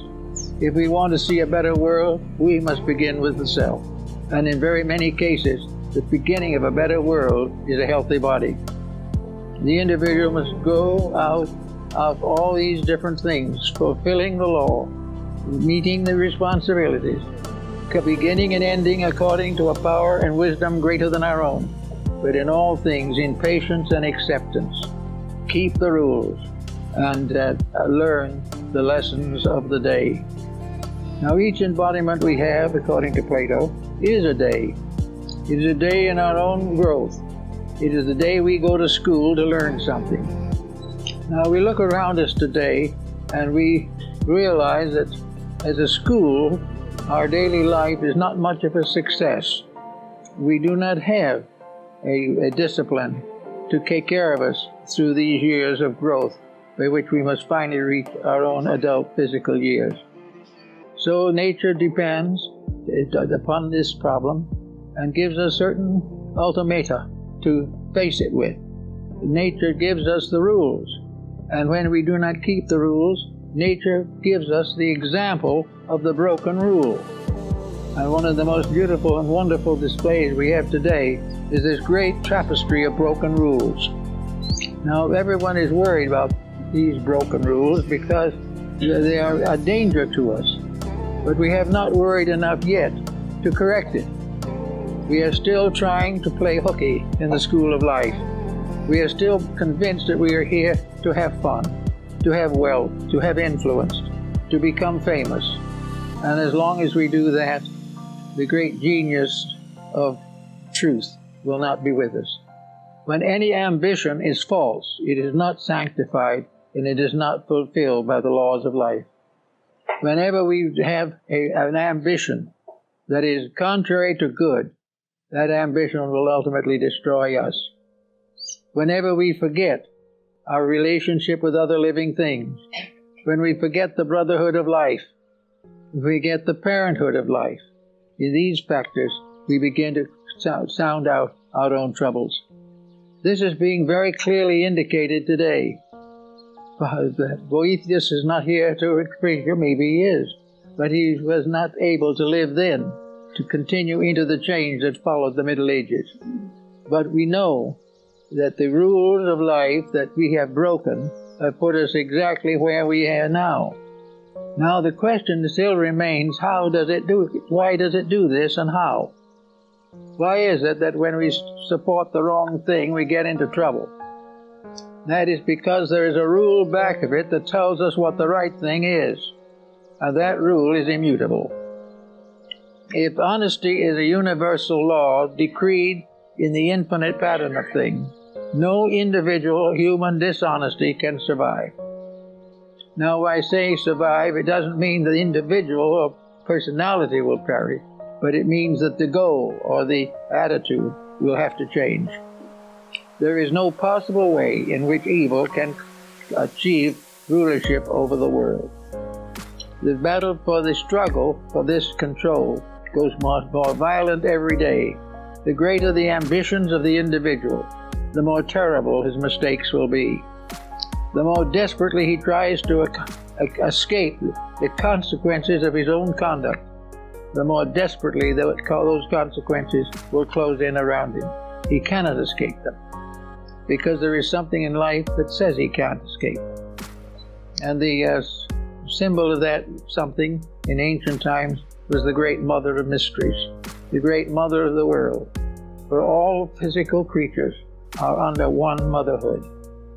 If we want to see a better world, we must begin with the self. And in very many cases, the beginning of a better world is a healthy body. The individual must go out of all these different things, fulfilling the law, meeting the responsibilities, beginning and ending according to a power and wisdom greater than our own, but in all things in patience and acceptance. Keep the rules and learn the lessons of the day. Now, each embodiment we have, according to Plato, is a day. It is a day in our own growth. It is the day we go to school to learn something. Now, we look around us today and we realize that as a school, our daily life is not much of a success. We do not have a discipline to take care of us through these years of growth by which we must finally reach our own adult physical years. So nature depends upon this problem and gives us certain ultimata to face it with. Nature gives us the rules, and when we do not keep the rules, nature gives us the example of the broken rule. And one of the most beautiful and wonderful displays we have today is this great tapestry of broken rules. Now, everyone is worried about these broken rules because they are a danger to us. But we have not worried enough yet to correct it. We are still trying to play hooky in the school of life. We are still convinced that we are here to have fun, to have wealth, to have influence, to become famous. And as long as we do that, the great genius of truth will not be with us. When any ambition is false, it is not sanctified and it is not fulfilled by the laws of life. Whenever we have an ambition that is contrary to good, that ambition will ultimately destroy us. Whenever we forget our relationship with other living things, when we forget the brotherhood of life, we get the parenthood of life. In these factors, we begin to sound out our own troubles. This is being very clearly indicated today. Boethius is not here to explain, maybe he is, but he was not able to live then, to continue into the change that followed the Middle Ages. But we know that the rules of life that we have broken have put us exactly where we are now. Now the question still remains, how does it do it? Why does it do this, and how? Why is it that when we support the wrong thing, we get into trouble? That is because there is a rule back of it that tells us what the right thing is, and that rule is immutable. If honesty is a universal law decreed in the infinite pattern of things, no individual human dishonesty can survive. Now, when I say survive, it doesn't mean the individual or personality will perish, but it means that the goal or the attitude will have to change. There is no possible way in which evil can achieve rulership over the world. The battle for the struggle for this control goes more violent every day. The greater the ambitions of the individual, the more terrible his mistakes will be. The more desperately he tries to escape the consequences of his own conduct, the more desperately those consequences will close in around him. He cannot escape them, because there is something in life that says he can't escape. And the symbol of that something in ancient times was the great mother of mysteries, the great mother of the world. For all physical creatures are under one motherhood,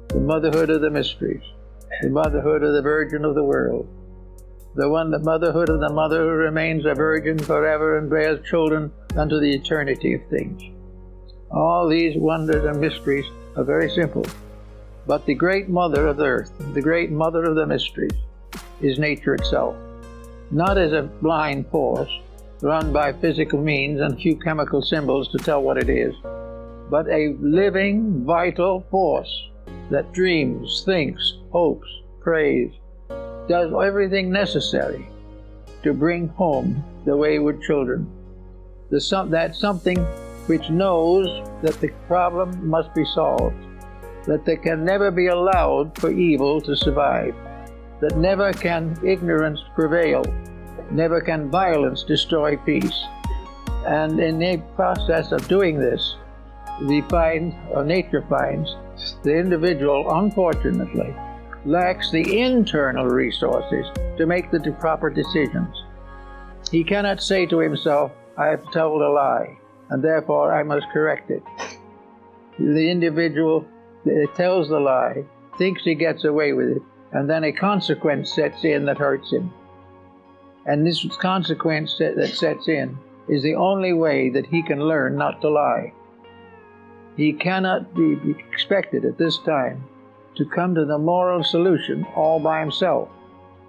the motherhood of the mysteries, the motherhood of the Virgin of the world, the motherhood of the mother who remains a virgin forever and bears children unto the eternity of things. All these wonders and mysteries are very simple, but the great mother of the earth, the great mother of the mysteries, is nature itself, not as a blind force run by physical means and few chemical symbols to tell what it is, but a living, vital force that dreams, thinks, hopes, prays, does everything necessary to bring home the wayward children. That something which knows that the problem must be solved, that there can never be allowed for evil to survive, that never can ignorance prevail, never can violence destroy peace. And in the process of doing this, nature finds, the individual, unfortunately, lacks the internal resources to make the proper decisions. He cannot say to himself, I have told a lie, and therefore I must correct it. The individual tells the lie, thinks he gets away with it, and then a consequence sets in that hurts him. And this consequence that sets in is the only way that he can learn not to lie. He cannot be expected at this time to come to the moral solution all by himself.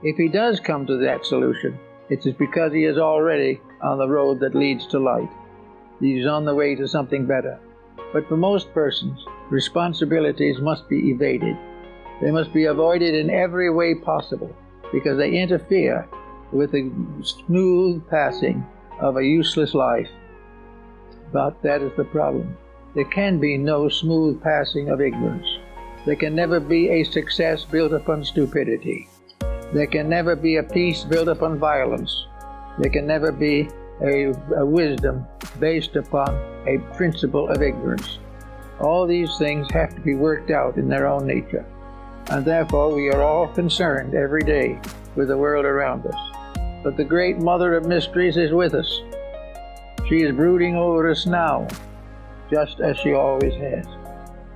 If he does come to that solution, it is because he is already on the road that leads to light. He is on the way to something better. But for most persons, responsibilities must be evaded. They must be avoided in every way possible, because they interfere with the smooth passing of a useless life. But that is the problem. There can be no smooth passing of ignorance. There can never be a success built upon stupidity. There can never be a peace built upon violence. There can never be a wisdom based upon a principle of ignorance. All these things have to be worked out in their own nature. And therefore we are all concerned every day with the world around us. But the great Mother of Mysteries is with us. She is brooding over us now, just as she always has.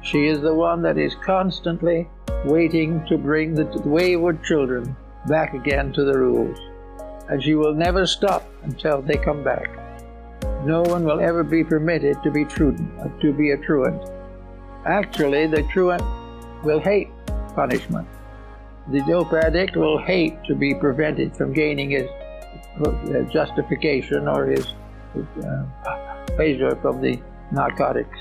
She is the one that is constantly waiting to bring the wayward children back again to the rules. And she will never stop until they come back. No one will ever be permitted to be a truant. Actually, the truant will hate punishment. The dope addict will hate to be prevented from gaining his justification or his pleasure from the narcotics.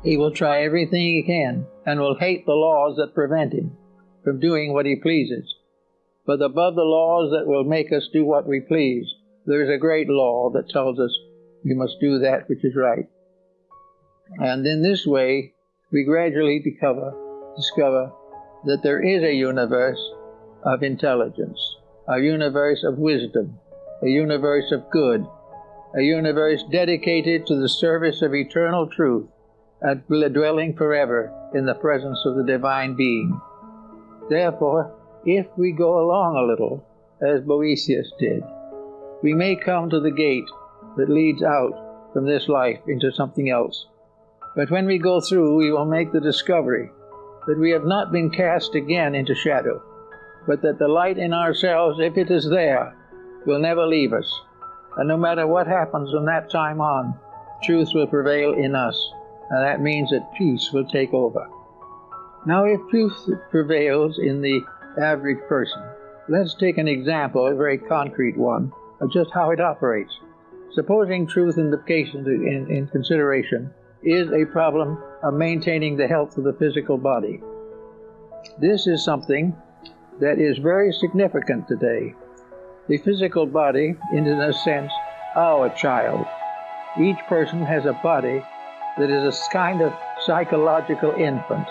He will try everything he can and will hate the laws that prevent him. from doing what he pleases. But above the laws that will make us do what we please, there is a great law that tells us we must do that which is right. And in this way, we gradually discover that there is a universe of intelligence, a universe of wisdom, a universe of good, a universe dedicated to the service of eternal truth and dwelling forever in the presence of the divine being. Therefore, if we go along a little, as Boethius did, we may come to the gate that leads out from this life into something else. But when we go through, we will make the discovery that we have not been cast again into shadow, but that the light in ourselves, if it is there, will never leave us. And no matter what happens from that time on, truth will prevail in us, and that means that peace will take over. Now, if truth prevails in the average person, let's take an example, a very concrete one, of just how it operates. Supposing truth in consideration is a problem of maintaining the health of the physical body. This is something that is very significant today. The physical body is, in a sense, our child. Each person has a body that is a kind of psychological infant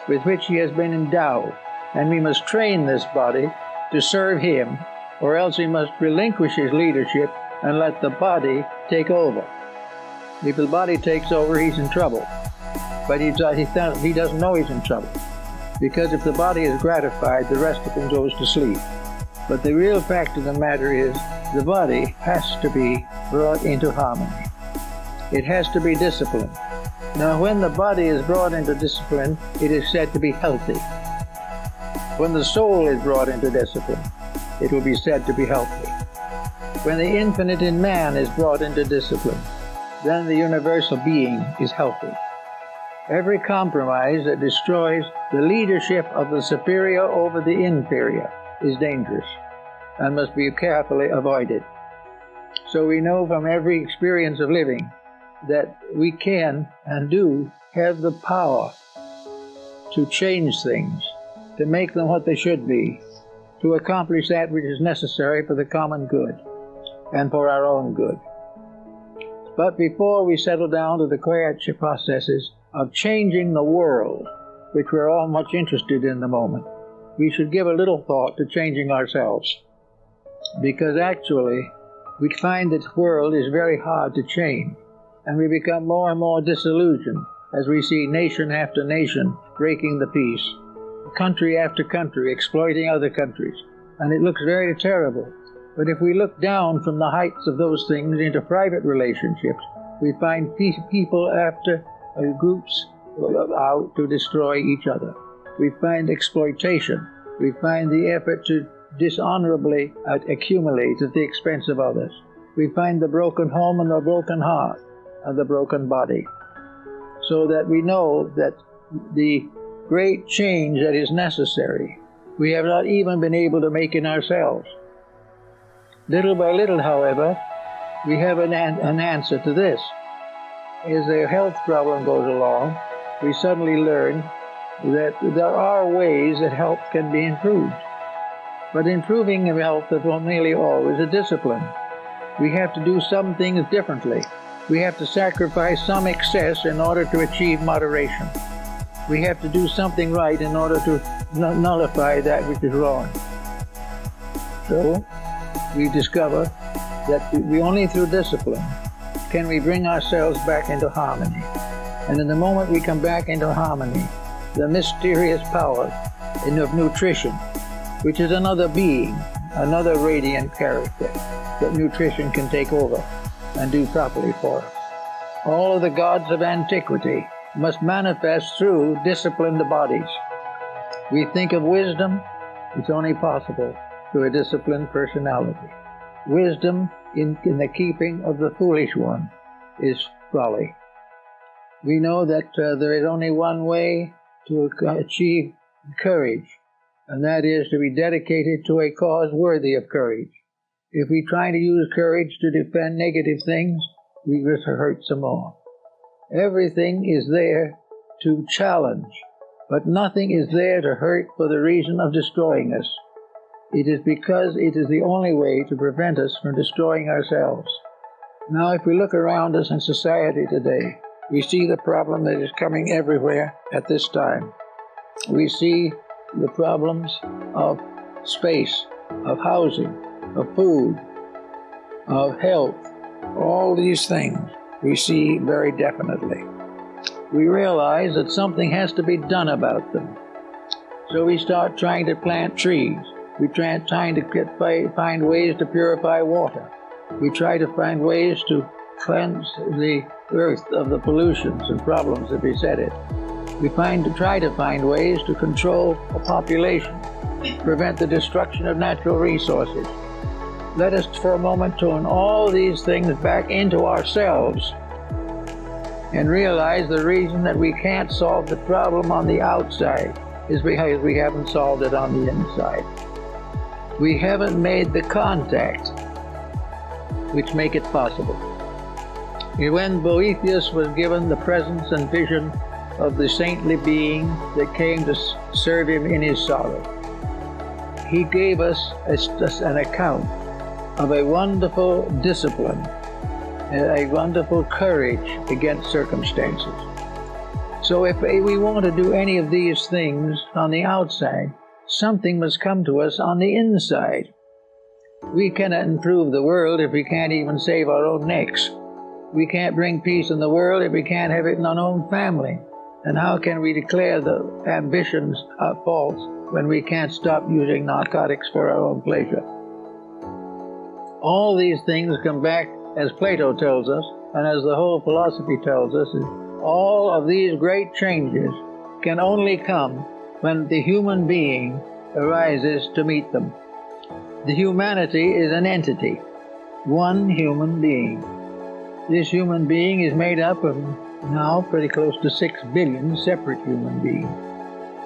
with which he has been endowed, and we must train this body to serve him, or else he must relinquish his leadership and let the body take over. If the body takes over, he's in trouble. But he doesn't know he's in trouble, because if the body is gratified, the rest of him goes to sleep. But the real fact of the matter is, the body has to be brought into harmony. It has to be disciplined. Now, when the body is brought into discipline, it is said to be healthy. When the soul is brought into discipline, it will be said to be healthy. When the infinite in man is brought into discipline, then the universal being is healthy. Every compromise that destroys the leadership of the superior over the inferior is dangerous and must be carefully avoided. So we know from every experience of living that we can and do have the power to change things, to make them what they should be, to accomplish that which is necessary for the common good and for our own good. But before we settle down to the quiet processes of changing the world, which we're all much interested in the moment, we should give a little thought to changing ourselves. Because actually, we find that the world is very hard to change, and we become more and more disillusioned as we see nation after nation breaking the peace, country after country exploiting other countries, and it looks very terrible. But if we look down from the heights of those things into private relationships, we find people after groups out to destroy each other. We find exploitation. We find the effort to dishonorably accumulate at the expense of others. We find the broken home and the broken heart and the broken body. So that we know that the great change that is necessary, we have not even been able to make in ourselves. Little by little, however, we have an answer to this. As the health problem goes along, we suddenly learn that there are ways that health can be improved. But improving health is not nearly always a discipline. We have to do some things differently. We have to sacrifice some excess in order to achieve moderation. We have to do something right in order to nullify that which is wrong. So, we discover that we only through discipline can we bring ourselves back into harmony. And in the moment we come back into harmony, the mysterious power of nutrition, which is another being, another radiant character, that nutrition can take over and do properly for us. All of the gods of antiquity must manifest through disciplined bodies. We think of wisdom, it's only possible through a disciplined personality. Wisdom in the keeping of the foolish one is folly. We know that there is only one way to achieve courage, and that is to be dedicated to a cause worthy of courage. If we try to use courage to defend negative things, we will hurt some more. Everything is there to challenge But nothing is there to hurt for the reason of destroying us. It is because it is the only way to prevent us from destroying ourselves. Now, if we look around us in society today, we see the problem that is coming everywhere at this time. We see the problems of space, of housing, of food, of health. All these things we see very definitely. We realize that something has to be done about them. So we start trying to plant trees. We try to find ways to purify water. We try to find ways to cleanse the earth of the pollutions and problems that beset it. We try to find ways to control the population, prevent the destruction of natural resources. Let us for a moment turn all these things back into ourselves and realize the reason that we can't solve the problem on the outside is because we haven't solved it on the inside. We haven't made the contact which make it possible. When Boethius was given the presence and vision of the saintly being that came to serve him in his sorrow, he gave us an account of a wonderful discipline and a wonderful courage against circumstances. So if we want to do any of these things on the outside, something must come to us on the inside. We cannot improve the world if we can't even save our own necks. We can't bring peace in the world if we can't have it in our own family. And how can we declare the ambitions are false when we can't stop using narcotics for our own pleasure? All these things come back, as Plato tells us, and as the whole philosophy tells us, all of these great changes can only come when the human being arises to meet them. The humanity is an entity, one human being. This human being is made up of now pretty close to 6 billion separate human beings.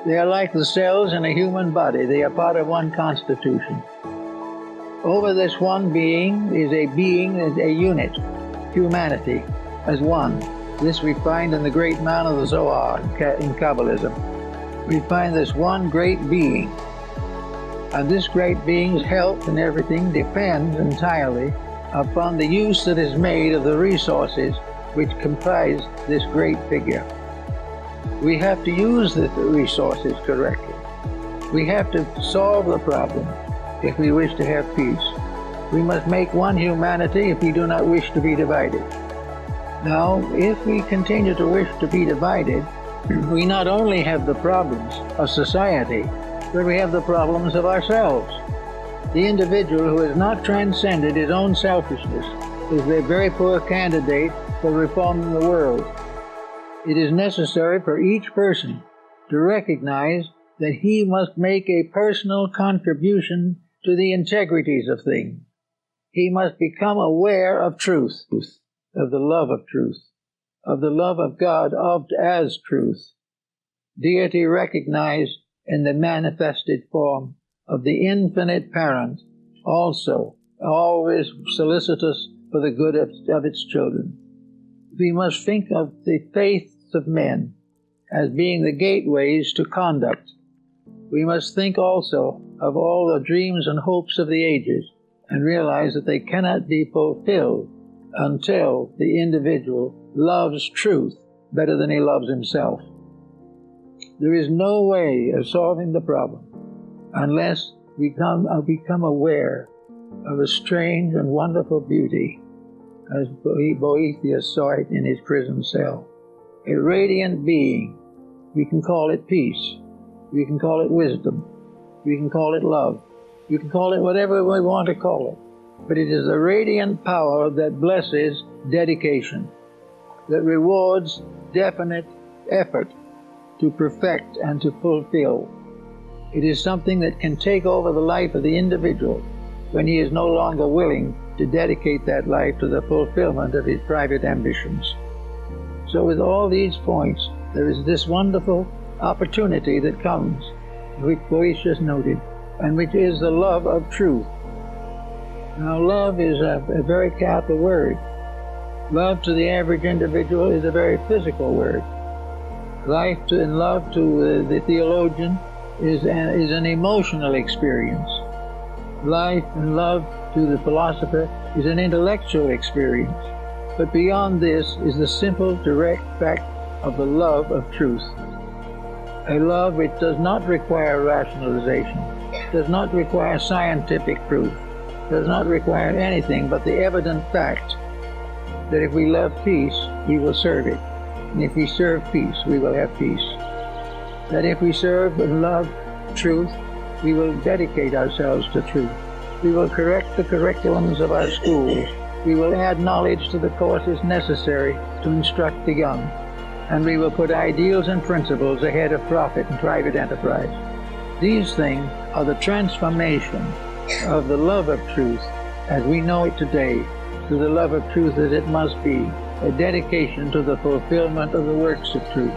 They are like the cells in a human body. They are part of one constitution. Over this one being is a unit, humanity, as one. This we find in the great man of the Zohar in Kabbalism. We find this one great being. And this great being's health and everything depends entirely upon the use that is made of the resources which comprise this great figure. We have to use the resources correctly. We have to solve the problem if we wish to have peace. We must make one humanity if we do not wish to be divided. Now, if we continue to wish to be divided, we not only have the problems of society, but we have the problems of ourselves. The individual who has not transcended his own selfishness is a very poor candidate for reforming the world. It is necessary for each person to recognize that he must make a personal contribution to the integrities of things. He must become aware of truth, of the love of truth, of the love of God as truth. Deity recognized in the manifested form of the infinite parent, also always solicitous for the good of its children. We must think of the faiths of men as being the gateways to conduct. We must think also of all the dreams and hopes of the ages and realize that they cannot be fulfilled until the individual loves truth better than he loves himself. There is no way of solving the problem unless we become aware of a strange and wonderful beauty, as Boethius saw it in his prison cell. A radiant being. We can call it peace. We can call it wisdom. We can call it love. You can call it whatever we want to call it. But it is a radiant power that blesses dedication, that rewards definite effort to perfect and to fulfill. It is something that can take over the life of the individual when he is no longer willing to dedicate that life to the fulfillment of his private ambitions. So with all these points, there is this wonderful opportunity that comes, which Boethius noted, and which is the love of truth. Now, love is a very capital word. Love to the average individual is a very physical word. Life in love to the theologian is an emotional experience. Life in love to the philosopher is an intellectual experience. But beyond this is the simple, direct fact of the love of truth. A love which does not require rationalization, does not require scientific proof, does not require anything but the evident fact that if we love peace, we will serve it. And if we serve peace, we will have peace. That if we serve and love truth, we will dedicate ourselves to truth. We will correct the curriculums of our schools. We will add knowledge to the courses necessary to instruct the young. And we will put ideals and principles ahead of profit and private enterprise. These things are the transformation of the love of truth as we know it today to the love of truth as it must be, a dedication to the fulfillment of the works of truth.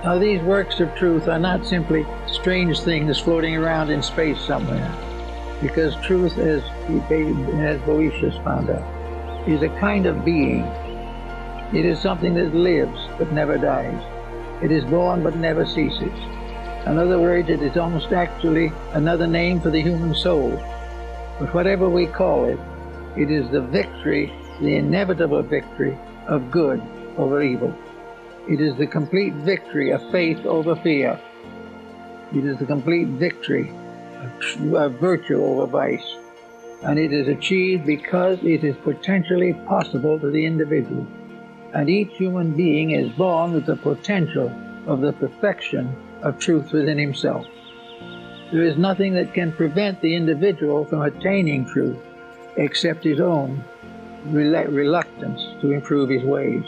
Now, these works of truth are not simply strange things floating around in space somewhere, because truth, as Boetius found out, is a kind of being. It is something that lives but never dies. It is born but never ceases. In other words, it is almost actually another name for the human soul. But whatever we call it, it is the victory, the inevitable victory of good over evil. It is the complete victory of faith over fear. It is the complete victory of virtue over vice. And it is achieved because it is potentially possible to the individual. And each human being is born with the potential of the perfection of truth within himself. There is nothing that can prevent the individual from attaining truth except his own reluctance to improve his ways.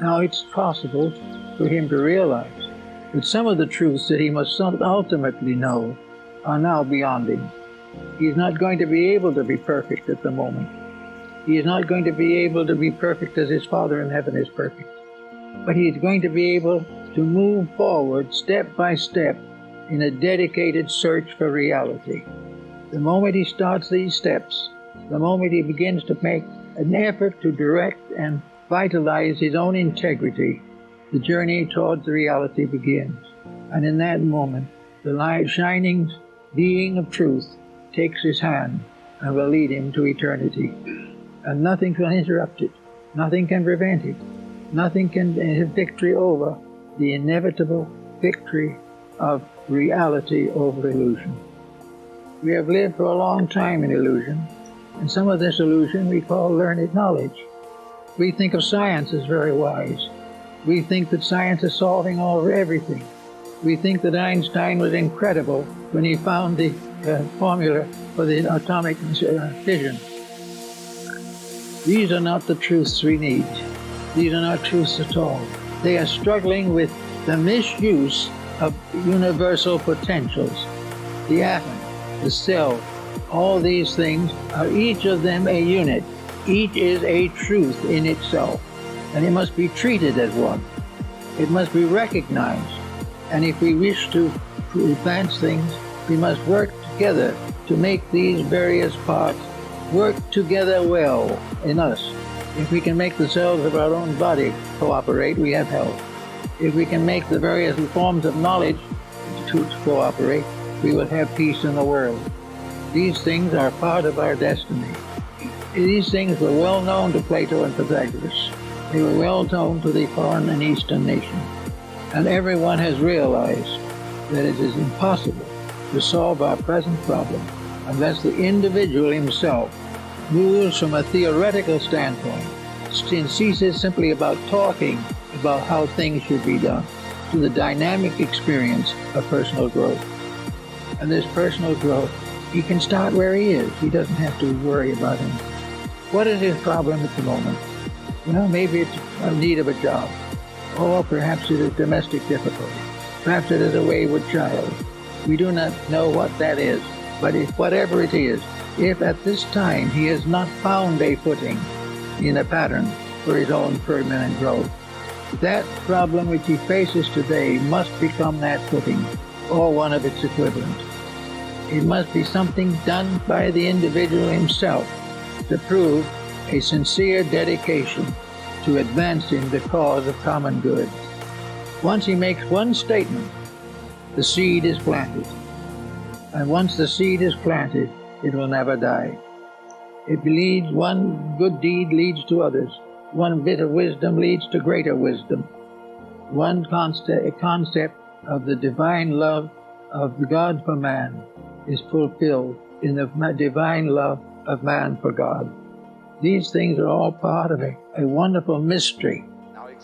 Now, it's possible for him to realize that some of the truths that he must ultimately know are now beyond him. He's not going to be able to be perfect at the moment. He is not going to be able to be perfect as his Father in heaven is perfect. But he is going to be able to move forward step by step in a dedicated search for reality. The moment he starts these steps, the moment he begins to make an effort to direct and vitalize his own integrity, the journey towards the reality begins. And in that moment, the light shining being of truth takes his hand and will lead him to eternity. And nothing can interrupt it. Nothing can prevent it. Nothing can have victory over the inevitable victory of reality over illusion. We have lived for a long time in illusion, and some of this illusion we call learned knowledge. We think of science as very wise. We think that science is solving everything. We think that Einstein was incredible when he found the formula for the atomic fission. These are not the truths we need. These are not truths at all. They are struggling with the misuse of universal potentials. The atom, the cell, all these things are each of them a unit. Each is a truth in itself, and it must be treated as one. It must be recognized. And if we wish to advance things, we must work together to make these various parts work together well in us. If we can make the cells of our own body cooperate, we have health. If we can make the various forms of knowledge to cooperate, we will have peace in the world. These things are part of our destiny. These things were well known to Plato and Pythagoras. They were well known to the foreign and eastern nations. And everyone has realized that it is impossible to solve our present problem unless the individual himself moves from a theoretical standpoint and ceases simply about talking about how things should be done to the dynamic experience of personal growth. And this personal growth, he can start where he is. He doesn't have to worry about him. What is his problem at the moment? Well, maybe it's a need of a job. Or perhaps it is domestic difficulty. Perhaps it is a wayward child. We do not know what that is. But whatever it is, if at this time he has not found a footing in a pattern for his own permanent growth, that problem which he faces today must become that footing, or one of its equivalents. It must be something done by the individual himself to prove a sincere dedication to advancing the cause of common good. Once he makes one statement, the seed is planted. And once the seed is planted, it will never die. It leads, one good deed leads to others. One bit of wisdom leads to greater wisdom. One concept of the divine love of God for man is fulfilled in the divine love of man for God. These things are all part of a wonderful mystery,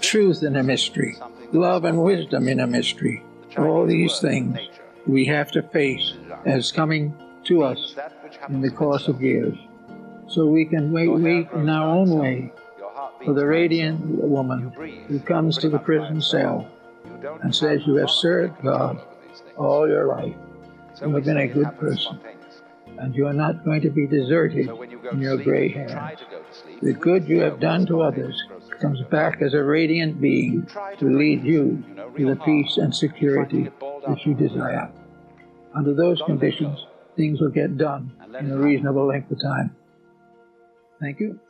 truth in a mystery, love and wisdom in a mystery. All these things we have to face as coming to us in the course of years. So we can wait in our own way for the radiant woman who comes to the prison cell and says, you have served God all your life. You have been a good person, and you are not going to be deserted in your gray hairs. The good you have done to others comes back as a radiant being to lead you to the peace and security that you desire. Under those conditions, things will get done in a reasonable length of time. Thank you.